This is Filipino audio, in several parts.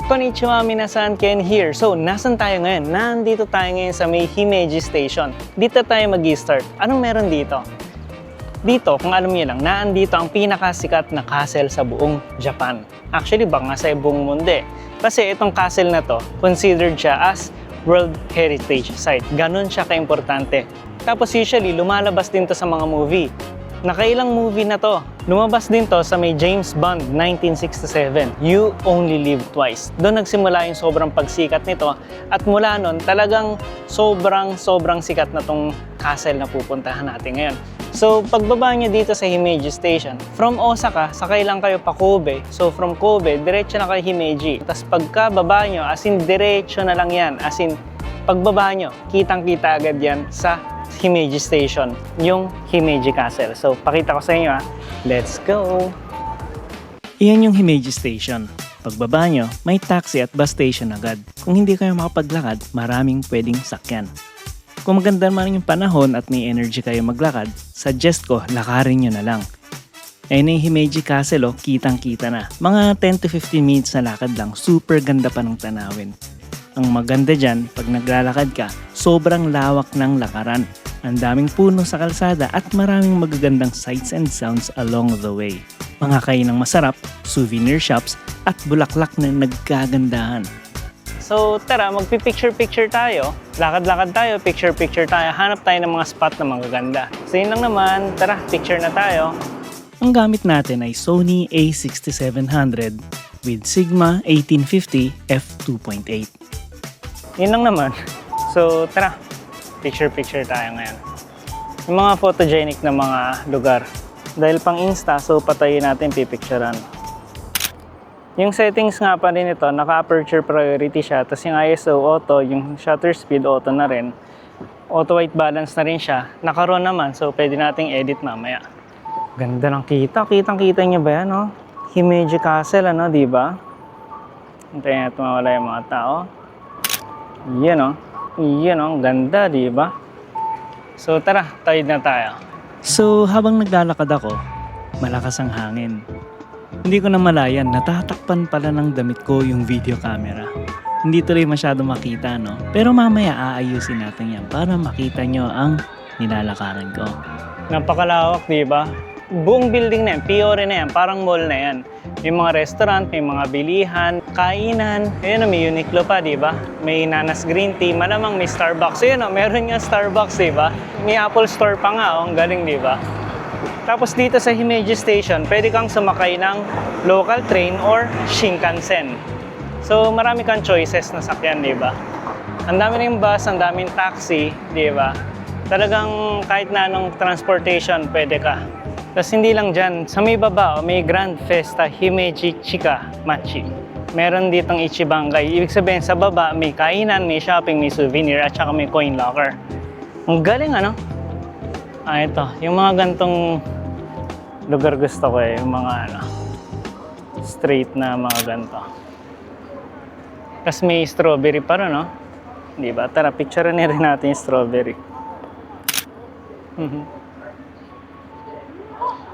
Konnichiwa minasan, Ken here. So, nasan tayo ngayon? Nandito tayo ngayon sa may Himeji Station. Dito tayo mag-start. Anong meron dito? Dito, kung alam niyo lang, naandito ang pinakasikat na castle sa buong Japan. Actually, baka nga sa buong mundo eh. Kasi itong castle na to, considered siya as World Heritage Site. Ganon siya kaimportante. Tapos usually, lumalabas din to sa mga movie. Nakailang movie na to. Lumabas din to sa may James Bond 1967, You Only Live Twice. Doon nagsimula yung sobrang pagsikat nito at mula nun talagang sobrang sikat na tong castle na pupuntahan natin ngayon. So pagbaba nyo dito sa Himeji Station, from Osaka, sakay lang kayo pa Kobe. So from Kobe, diretso na kayo Himeji. Tapos pagkababa nyo, as in diretso na lang yan. As in pagbaba nyo, kitang-kita agad yan sa Himeji Station, yung Himeji Castle. So, pakita ko sa inyo ha. Let's go! Iyan yung Himeji Station. Pagbaba nyo, may taxi at bus station agad. Kung hindi kayo makapaglakad, maraming pwedeng sakyan. Kung maganda naman yung panahon at may energy kayo maglakad, suggest ko, lakarin nyo na lang. Ayun yung Himeji Castle, kitang-kita na. Mga 10 to 15 minutes na lakad lang, super ganda pa ng tanawin. Ang maganda dyan, pag naglalakad ka, sobrang lawak ng lakaran. Ang daming puno sa kalsada at maraming magagandang sights and sounds along the way. Mga kainang masarap, souvenir shops at bulaklak na nagkagandahan. So tara, magpipicture-picture tayo. Lakad-lakad tayo, picture-picture tayo. Hanap tayo ng mga spot na magaganda. So yun lang naman, tara, picture na tayo. Ang gamit natin ay Sony a6700 with Sigma 1850 f2.8. Yun lang naman. So tara, picture-picture tayo ngayon. Yung mga photogenic na mga lugar. Dahil pang Insta, so patayin natin pipicturean. Yung settings nga pa rin ito, naka-aperture priority siya. Tapos yung ISO auto, yung shutter speed auto na rin. Auto white balance na rin siya. Naka-RAW naman, so pwede nating edit mamaya. Ganda ng kita. Kitang-kita niyo ba yan, no? Himeji Castle, ano, di ba? Hintayin natin mawala yung mga tao. Yan, no? Yan, no? Ganda, di ba? So, tara, tawid na tayo. So, habang naglalakad ako, malakas ang hangin. Hindi ko na malayan, natatakpan pala ng damit ko yung video camera. Hindi tuloy masyado makita, no? Pero mamaya aayusin natin yan para makita nyo ang nilalakaran ko. Napakalawak, di ba? Buong building na yan, Fiore na yan, parang mall na yan. May mga restaurant, may mga bilihan, kainan. Ayun, may Uniqlo pa, di ba? May Nanas Green Tea, malamang may Starbucks. Ayun, meron yung Starbucks, di ba? May Apple Store pa nga, ang galing, di ba? Tapos dito sa Himeji Station, pwede kang sumakay ng local train or Shinkansen. So, marami kang choices na sakyan, di ba? Ang dami rin bus, ang daming taxi, di ba? Talagang kahit na anong transportation, pwede ka. Tapos hindi lang dyan, sa may baba, may Grand Festa Himeji Chika Machi. Meron ditong Ichibangay. Ibig sabihin, sa baba, may kainan, may shopping, may souvenir, at saka may coin locker. Ang galing, ano? Ito. Yung mga gantong lugar gusto ko yung mga straight na mga ganto. Tapos may strawberry pa rin, no? Di ba? Tara, picturean rin natin yung strawberry.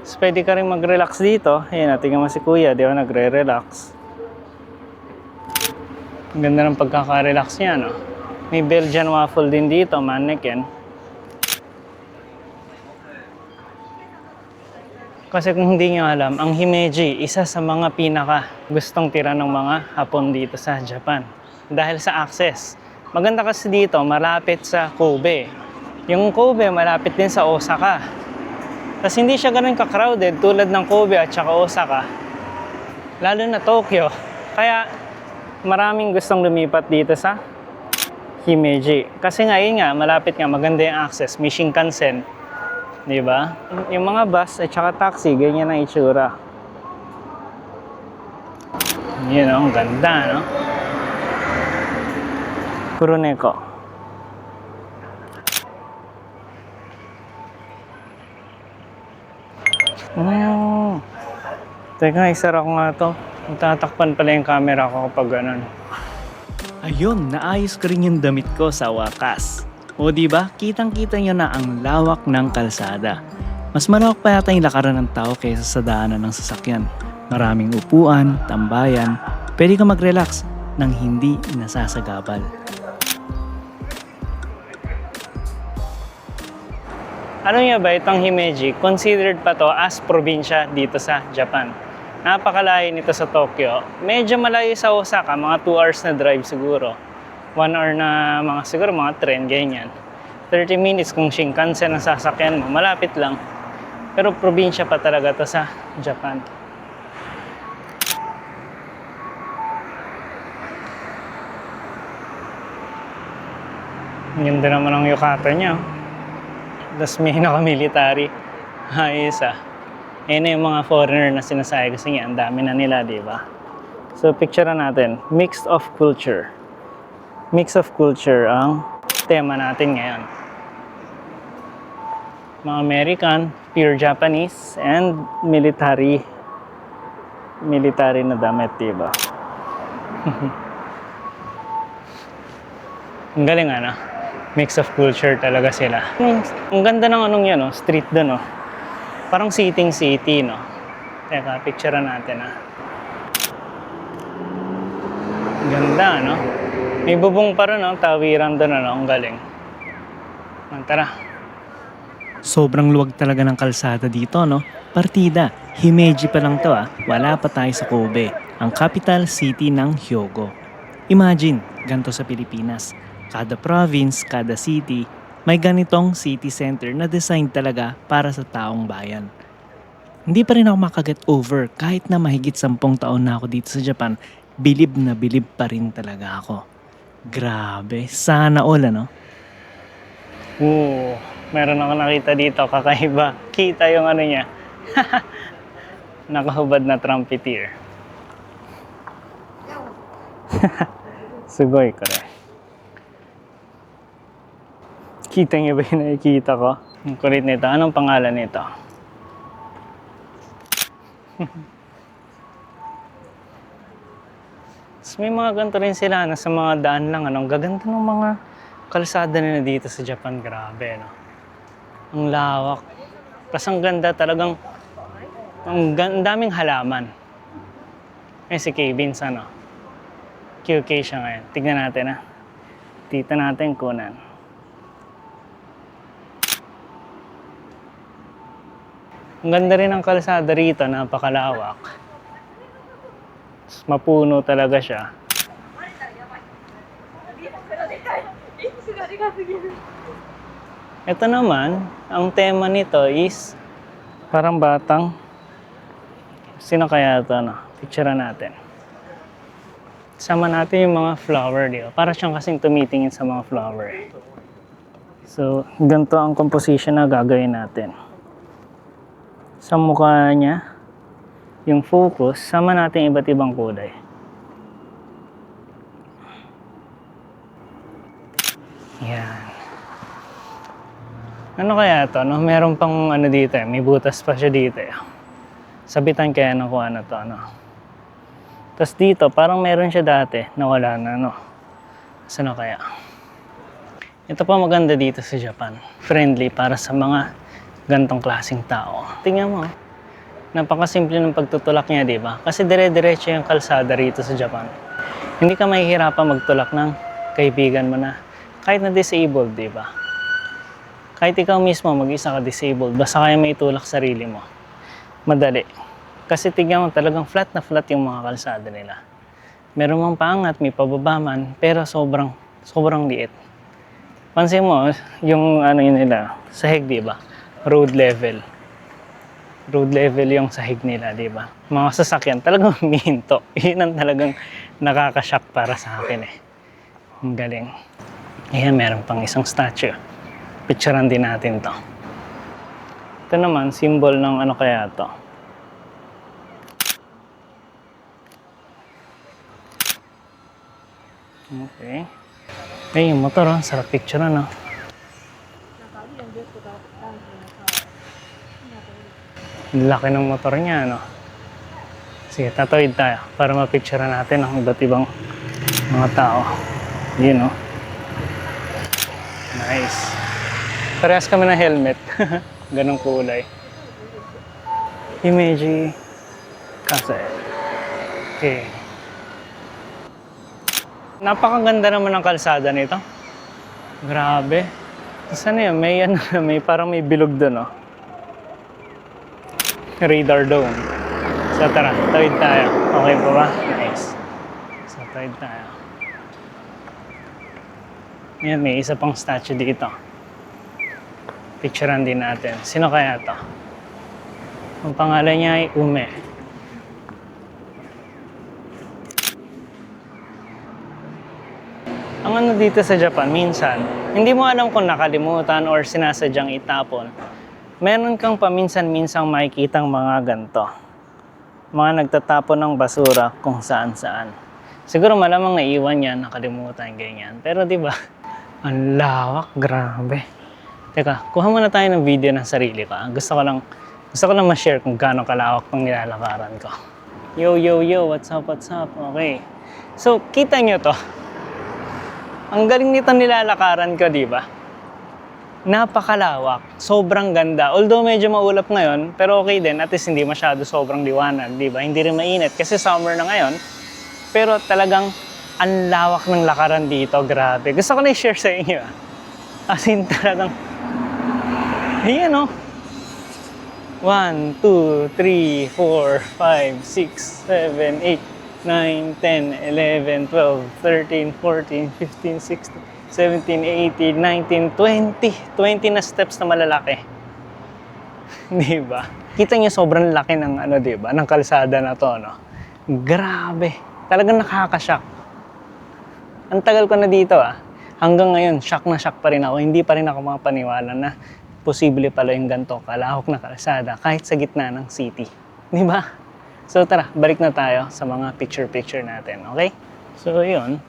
So, pwede ka rin mag-relax dito. Ayan, tingnan mo si Kuya, di ba nagre-relax. Ang ganda ng pagkaka-relax niya, no? May Belgian waffle din dito, mannequin. Kasi kung hindi nyo alam, ang Himeji, isa sa mga pinaka gustong tira ng mga Hapon dito sa Japan. Dahil sa access. Maganda kasi dito, malapit sa Kobe. Yung Kobe, malapit din sa Osaka. Tapos hindi siya ganun ka-crowded tulad ng Kobe at saka Osaka. Lalo na Tokyo. Kaya maraming gustong lumipat dito sa Himeji. Kasi nga, yun nga, malapit nga, maganda yung access. May Shinkansen. Diba? Yung mga bus at saka taxi, ganyan ang itsura. Yun, ang ganda, no? Kuroneko. Teka, isara ko nga to. Tatakpan pala yung camera ko kapag ganun. Ayun, naayos ko rin yung damit ko sa wakas. O diba, kitang-kita nyo na ang lawak ng kalsada. Mas malawak pa yata yung lakaran ng tao kaysa sa daanan ng sasakyan. Maraming upuan, tambayan, pwede ka mag-relax nang hindi nasasagabal. Ano nga ba itong Himeji? Considered pa to as probinsya dito sa Japan. Napakalayo nito sa Tokyo. Medyo malayo sa Osaka, mga 2 hours na drive siguro. 1 hour na siguro mga train, ganyan. 30 minutes kung Shinkansen ang sasakyan mo, malapit lang. Pero probinsya pa talaga to sa Japan. Ang ganda naman ang yukata niya. Tapos may naka-military. Ayos ah. Ayan na yung mga foreigner na sinasabi kasi nga, ang dami na nila, di ba? So, picture natin. Mix of culture. Mix of culture ang tema natin ngayon. Mga American, pure Japanese, and military na damit, di ba? Ang galing ano? Mix of culture talaga sila. Ang ganda ng anong yan, no? Street doon, no? Parang city, no? Teka, picture natin, ha? Ganda, no? May bubong pa rin, no? Tawiran doon, no? Ang galing. Tara. Sobrang luwag talaga ng kalsada dito, no? Partida, Himeji pa lang to, ah. Wala pa tayo sa Kobe, ang capital city ng Hyogo. Imagine, ganito sa Pilipinas. Kada province, kada city, may ganitong city center na design talaga para sa taong bayan. Hindi pa rin ako makaget over kahit na mahigit 10 taon na ako dito sa Japan, bilib na bilib pa rin talaga ako. Grabe, sana all ano? Meron ako nakita dito, kakaiba. Kita yung ano niya. Nakahubad na trumpeter. Sugoi ko rin. Kita niyo ba yung nakikita ko? Ang kulit nito. Anong pangalan nito? So, may mga ganito rin sila na sa mga daan lang. Ang gaganda ng mga kalsada nila dito sa Japan. Grabe, no? Ang lawak. Tapos ang ganda talagang ang daming halaman. Si Kevin, ano? QK siya ngayon. Tignan natin, ha? Dito natin kunan. Ang ganda rin ng kalsada rito, napakalawak. Mapuno talaga siya. Ito naman, ang tema nito is parang batang. Sino kaya ito? No? Picture natin. Sama natin yung mga flower dito. Para siyang kasing tumitingin sa mga flower. So, ganito ang composition na gagawin natin. Sa mukha niya, yung focus, sama natin iba't ibang kulay. Yan. Ano kaya ito? No? Meron pang ano dito, may butas pa siya dito. Sabitan kaya ng kung ano to. No? Tapos dito, parang meron siya dati na wala na. No? Saan kaya? Ito pa maganda dito sa Japan. Friendly para sa mga gantong klaseng tao. Tingnan mo, napakasimple ng pagtutulak niya, di ba? Kasi dire-diretso yung kalsada rito sa Japan. Hindi ka mahihirapan magtulak ng kaibigan mo na kahit na disabled, di ba? Kahit ikaw mismo mag-isa ka disabled, basta kaya may itulak sarili mo. Madali. Kasi tingnan mo talagang flat na flat yung mga kalsada nila. Meron mang paangat, may pababaman, pero sobrang liit. Pansin mo, yung ano yun nila, sahig, di ba? Road level yung sahig nila, di ba? Mga sasakyan talagang humihinto. Yun ang talagang nakaka-shock para sa akin eh. Ang galing. Ayan, meron pang isang statue. Picturean din natin to. Ito naman, symbol ng ano kaya to. Okay. Ay, yung motor, oh. Sarap picture no? Laki ng motor niya, no? Sige, tatawid tayo para mapicture natin ang iba't ibang mga tao. Yun, no? Nice. Parehas kami ng helmet. Ganong kulay. Himeji Kase. Okay. Napakaganda naman ng kalsada nito. Grabe. Saan yun? May, ano, parang may bilog doon, oh. Radar dome. So tara, tawid tayo. Okay ba ba? Nice. So tawid tayo. Yan, may isa pang statue dito. Picturean din natin. Sino kaya to? Ang pangalan niya ay Ume. Ang ano dito sa Japan, minsan, hindi mo alam kung nakalimutan or sinasadyang itapon. Meron kang paminsan-minsang makikitang mga ganito. Mga nagtatapon ng basura kung saan-saan. Siguro malamang naiwan yan, nakalimutan, ganyan. Pero di ba, ang lawak, grabe. Teka, kuha muna tayo ng video ng sarili ko. Gusto ko lang ma-share kung gaano kalawak ng nilalakaran ko. Yo, yo, yo, what's up, what's up? Okay. So, kita nyo to. Ang galing nito nilalakaran ko, di ba? Napakalawak. Sobrang ganda. Although medyo maulap ngayon, pero okay din. At least hindi masyado sobrang liwanag, di ba? Hindi rin mainit kasi summer na ngayon. Pero talagang ang lawak ng lakaran dito. Grabe. Gusto ko na i-share sa inyo. As in talagang... Ayan, oh. 1, 2, 3, 4, 5, 6, 7, 8, 9, 10, 11, 12, 13, 14, 15, 16, 17, 18, 19, 20. 20 na steps na malalaki. Di ba? Kita niyo sobrang laki ng ano, di ba? Ng kalsada na to, no? Grabe. Talagang nakakashock. Ang tagal ko na dito, ah. Hanggang ngayon, shock na shock pa rin ako. Hindi pa rin ako makapaniwala na posible pala yung ganito kalawak na kalsada kahit sa gitna ng city. Di ba? So tara, balik na tayo sa mga picture-picture natin, okay? So yun,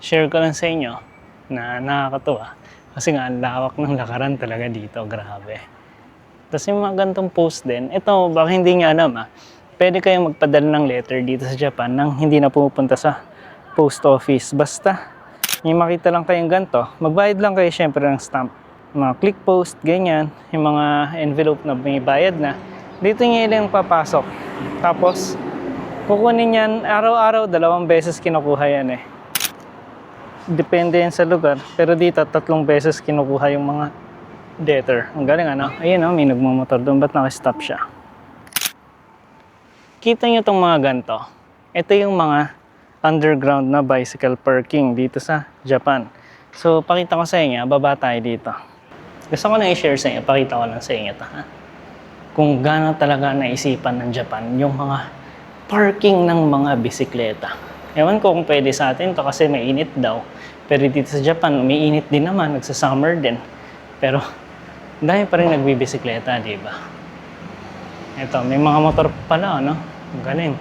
share ko lang sa inyo na nakakatuwa. Kasi nga, ang lawak ng lakaran talaga dito, grabe. Tapos yung mga ganitong post din, ito, baka hindi nyo alam pwede kayong magpadala ng letter dito sa Japan nang hindi na pupunta sa post office. Basta, yung makita lang kayong ganito, magbayad lang kayo syempre ng stamp. Mga click post, ganyan, yung mga envelope na may bayad na. Dito nyo ilang papasok. Tapos, kukunin yan, araw-araw, 2 beses kinukuha yan eh. Depende yan sa lugar. Pero dito, 3 beses kinukuha yung mga letter. Ang galing ano? Ayun may nagmamotor doon. Ba't nakastop siya? Kita nyo itong mga ganito. Ito yung mga underground na bicycle parking dito sa Japan. So, pakita ko sa inyo, baba tayo dito. Gusto ko na i-share sa inyo, pakita ko lang sa inyo ito, ha? Kung gaano talaga naisipan ng Japan yung mga parking ng mga bisikleta. Ewan ko kung pwede sa atin to kasi mainit daw. Pero dito sa Japan, may init din naman, nagsa-summer din. Pero dahil pa rin nagbibisikleta, di ba? Ito, may mga motor pala, no? Ang galing.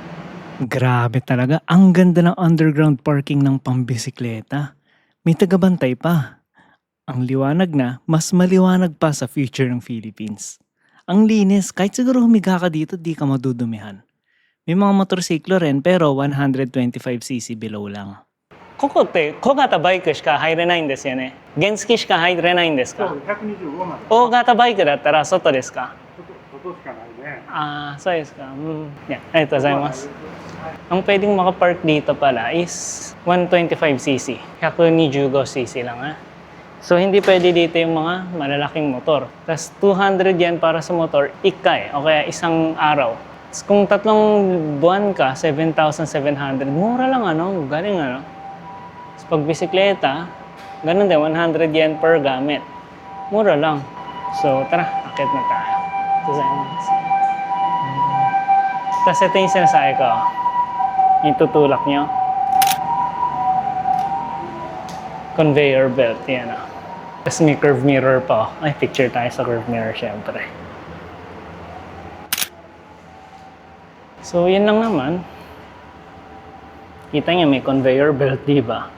Grabe talaga. Ang ganda ng underground parking ng pambisikleta. May tagabantay pa. Ang liwanag na, mas maliwanag pa sa future ng Philippines. Ang linis, kahit siguro humiga ka dito, di ka madudumihan. May mga motorsiklo rin, pero 125cc below lang. ここって、小型バイクしか入れないんですよね。原付しか入れないんですか？そう、125まで。大型バイクだったら外ですか？外しかないね。ああ、そうですか。Yeah, ありがとうございます。Ang pwedeng makapark dito pala is 125cc. 125cc lang ha. So, hindi pwede dito yung mga malalaking motor. Tapos, 200 yan para sa motor, ikay, o kaya isang araw. Tapos, kung 3 buwan ka, 7,700, mura lang ano, galing ano. Tapos, pag bisikleta, ganun din, 100 yen per gamit. Mura lang. So, tara, akit na tayo. Tapos, ito yung sinasabi ko. Yung tutulak nyo. Conveyor belt, yan o. Tapos may curve mirror pa. Ay, picture tayo sa curve mirror, syempre. So, yan lang naman. Kita niya may conveyor belt, di ba?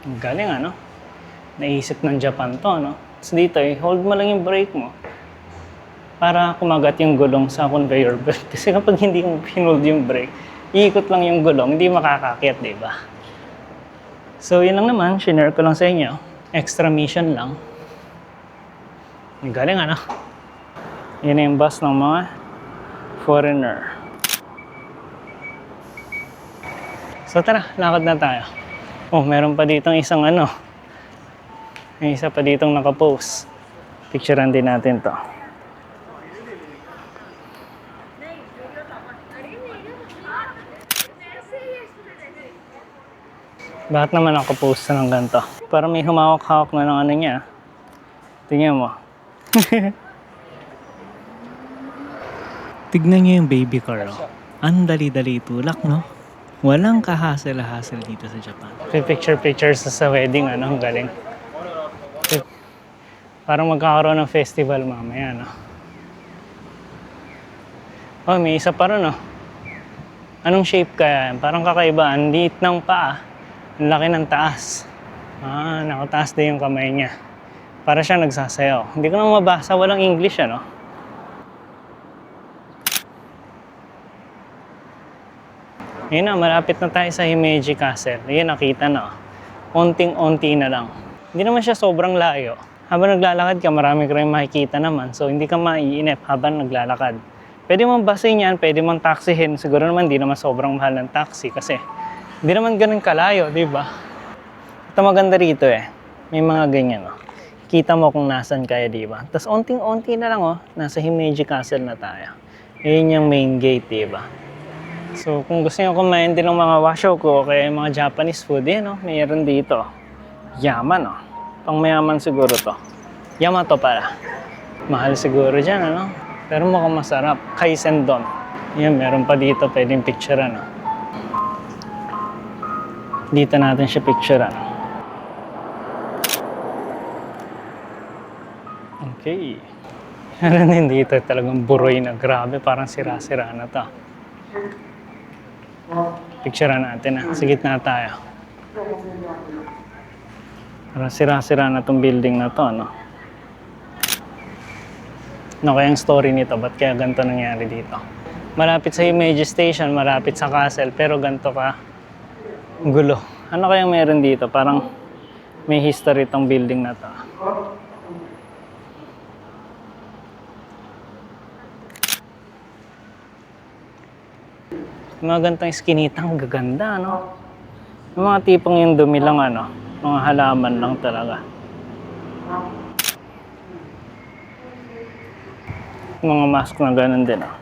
Ang galing, ano? Naisip ng Japan to, no? So, dito, hold mo lang yung brake mo para kumagat yung gulong sa conveyor belt. Kasi kapag hindi mo pinold yung brake, iikot lang yung gulong, hindi makakakit, di ba? So, yun lang naman. Shinare ko lang sa inyo. Extra mission lang. Ang galing, ano? Yan yung bus ng mga foreigner. So tara, lakad na tayo. Oh, meron pa ditong isang ano. May isa pa ditong nakapost. Picturean din natin to. Bakit naman nakapost ng ganito? Para may humawak-hawak na ng ano niya. Tingnan mo. Tignan niyo yung baby car, oh. Ang dali-dali tulak, no? Walang kahasel-hasel dito sa Japan. Picture-pictures sa wedding, ano? Ang galing. Parang magkakaroon ng festival mamaya, no? Oh, may isa pa rin, oh. Anong shape kaya yan? Parang kakaiba. Ang liit ng paa. Ang laki ng taas. Ah, nakataas din yung kamay niya. Para siya nagsasayaw. Hindi ko na mabasa. Walang English, ano? Ayun na, malapit na tayo sa Himeji Castle. Ayun, nakita na. Onting-onti na lang. Hindi naman siya sobrang layo. Habang naglalakad ka, marami ka rin makikita naman. So, hindi ka maiinip habang naglalakad. Pwede mong basin yan, pwede mong taxihin. Siguro naman, hindi naman sobrang mahal ng taxi kasi hindi naman ganun kalayo, di ba? Ito maganda rito eh. May mga ganyan, oh. Kita mo kung nasan kaya, di ba? Tapos onting-onti na lang, oh. Nasa Himeji Castle na tayo. Ayun yung main gate, di ba? So, kung gusto nyo kumain din ng mga washoku o kaya yung mga Japanese food, yan, oh. Mayroon dito. Yaman, oh. Pang mayaman siguro to. Yamato pala. Mahal siguro dyan, ano? Pero mukhang masarap. Kaisendon. Yan, meron pa dito. Pwedeng picturean, oh. Dito natin siya picturean. Okay. Meron din dito talagang buroy na grabe. Parang sira-sira na to. Picturean natin, ah. Sa gitna tayo. Parang sira-sira na tong building na to, no? Ano kaya ang story nito? Ba't kaya ganito nangyari dito? Malapit sa Himeji Station, malapit sa castle, pero ganito ka gulo. Ano kaya meron dito? Parang may history tong building na to. Mga gantong skinitang gaganda, no? Yung mga tipong yung dumi lang, ano? Mga halaman lang talaga. Mga mask na ganun din, oh.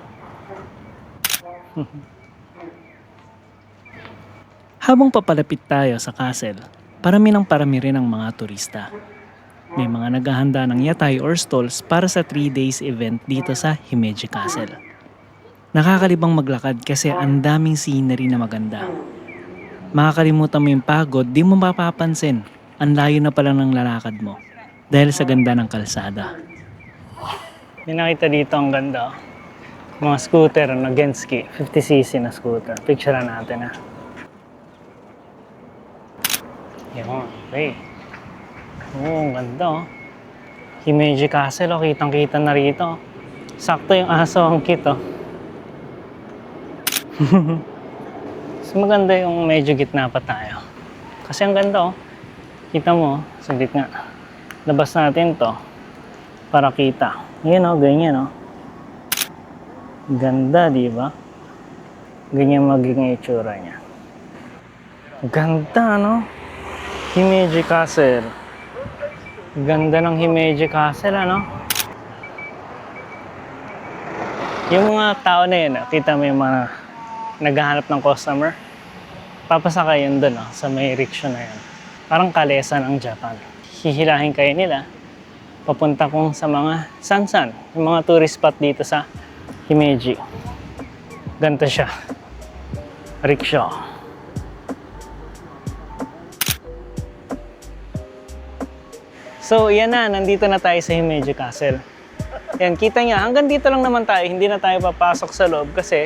Habang papalapit tayo sa castle, parami rin ang mga turista. May mga naghahanda ng yatay or stalls para sa 3 days event dito sa Himeji Castle. Nakakalibang maglakad kasi ang daming scenery na maganda. Makakalimutan mo yung pagod, di mo mapapansin. Ang layo na pala ng lalakad mo dahil sa ganda ng kalsada. May nakita dito ang ganda. Mga scooter na Genski, 50cc na scooter. Picture natin, ha. Yan, okay. Oo, ang ganda, oh. Himeji Castle, oh. Kitang-kita na rito. Sakto yung aso ang kit, oh. So, maganda yung medyo gitna pa tayo. Kasi ang ganda, oh. Kita mo, sa gitna. Labas natin to para kita. Yan, oh, ganyan, oh. Ganda, di ba? Ganyan magiging itsura niya. Ganda, no? Himeji Castle. Ganda ng Himeji Castle, ano? Yung mga tao na yun, kita mo yung mga naghahanap ng customer. Papasakay yun dun, oh, sa may rickshaw na yun. Parang kalesa ng Japan. Hihilahin kayo nila. Papunta kung sa mga sansan, yung mga tourist spot dito sa Himeji. Ganito siya. Rickshaw. So, yan na. Nandito na tayo sa Himeji Castle. Yan, kita niya. Hanggang dito lang naman tayo. Hindi na tayo papasok sa loob kasi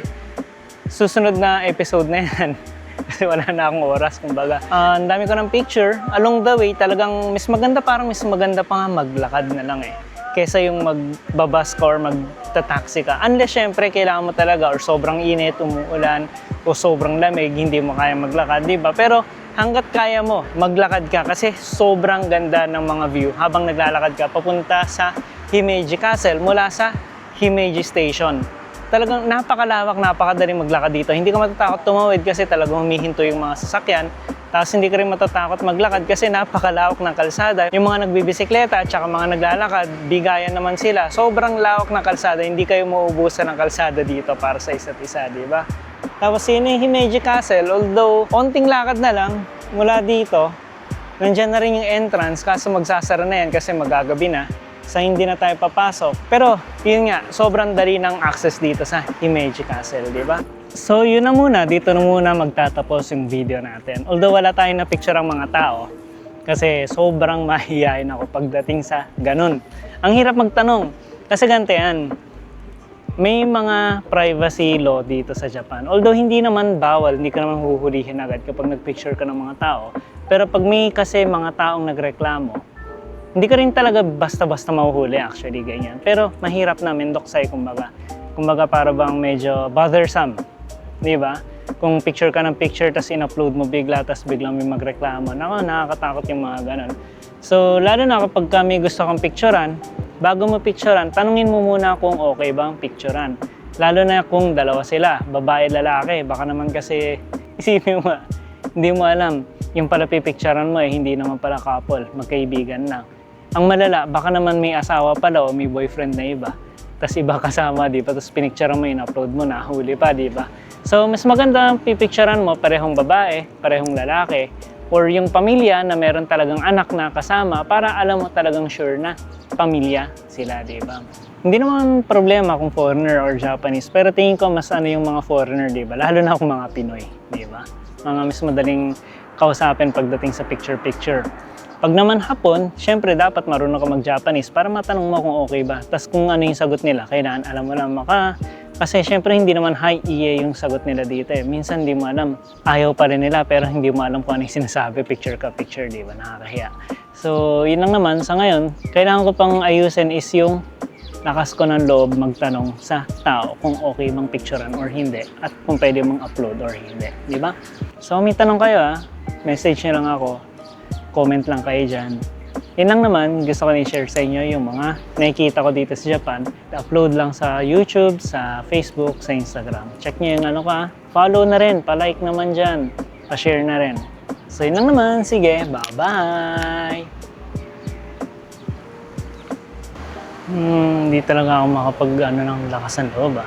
susunod na episode na yan. Kasi wala na akong oras, kumbaga. Ang dami ko ng picture. Along the way, talagang mas maganda, parang mas maganda pa nga maglakad na lang eh. Kesa yung magbabas ka or magta-taxi ka. Unless syempre, kailangan mo talaga or sobrang init, umuulan, o sobrang lamig, hindi mo kaya maglakad, di ba? Pero hanggat kaya mo, maglakad ka kasi sobrang ganda ng mga view habang naglalakad ka papunta sa Himeji Castle mula sa Himeji Station. Talagang napakalawak, napakadaling maglakad dito. Hindi ka matatakot tumawid kasi talagang humihinto yung mga sasakyan. Tapos hindi ka rin matatakot maglakad kasi napakalawak ng kalsada. Yung mga nagbibisikleta at saka mga naglalakad, bigayan naman sila. Sobrang lawak ng kalsada, hindi kayo mauubusan ng kalsada dito para sa isa't isa, di ba? Tapos yun yung Himeji Castle, although onting lakad na lang mula dito, nandyan na rin yung entrance kaso magsasara na yan kasi magagabi na. So hindi na tayo papasok. Pero yun nga, sobrang dali ng access dito sa Himeji Castle, di ba? So yun na muna, dito na muna magtatapos yung video natin. Although wala tayong na-picture ang mga tao, kasi sobrang mahihayin ako pagdating sa ganun. Ang hirap magtanong, kasi ganito yan. May mga privacy law dito sa Japan. Although hindi naman bawal, hindi ka naman huhulihin agad kapag nag-picture ka ng mga tao. Pero pag may kasi mga taong nagreklamo, hindi ka rin talaga basta-basta mahuhuli actually, ganyan. Pero mahirap na, mendoksay kumbaga. Kumbaga para bang medyo bothersome, di ba? Kung picture ka ng picture tapos in-upload mo bigla tapos biglang may magreklamo, nako, nakakatakot yung mga ganun. So lalo na kapag may gusto kang picturean, bago mo picturean, tanungin mo muna kung okay ba ang picturean. Lalo na kung dalawa sila, babae, lalaki. Baka naman kasi isipin mo, hindi mo alam, yung pala pipicturean mo hindi naman pala couple, magkaibigan lang. Ang malala, baka naman may asawa pala o may boyfriend na iba. Tapos iba kasama, di ba? Tapos pinicturean mo, in-upload mo, nahuli pa, di ba? So, mas maganda ang pipicturean mo, parehong babae, parehong lalaki, or yung pamilya na meron talagang anak na kasama para alam mo talagang sure na pamilya sila, di ba? Hindi naman problema kung foreigner or Japanese, pero tingin ko mas yung mga foreigner, di ba? Lalo na kung mga Pinoy, di ba? Mga mas madaling kausapin pagdating sa picture-picture. Pag naman Hapon, syempre dapat marunong ka mag-Japanese para matanong mo kung okay ba. Tapos kung ano yung sagot nila, kailangan alam mo lang kasi syempre hindi naman high EA yung sagot nila dito eh. Minsan hindi mo alam, ayaw pa rin nila pero hindi mo alam kung ano yung sinasabi, picture ka picture, di ba? Nakakahiya. So yun lang naman, sa ngayon, kailangan ko pang ayusin is yung lakas ko ng loob magtanong sa tao kung okay bang picturean or hindi at kung pwede mong upload or hindi, di ba? So may tanong kayo message nyo lang ako, comment lang kayo dyan. Yun lang naman, gusto ko i-share sa inyo yung mga nakikita ko dito sa Japan. Upload lang sa YouTube, sa Facebook, sa Instagram. Check nyo yung follow na rin, pa-like naman dyan, pa-share na rin. So yun lang naman, sige, bye-bye! Hindi talaga ako makapag ng lakas ng loob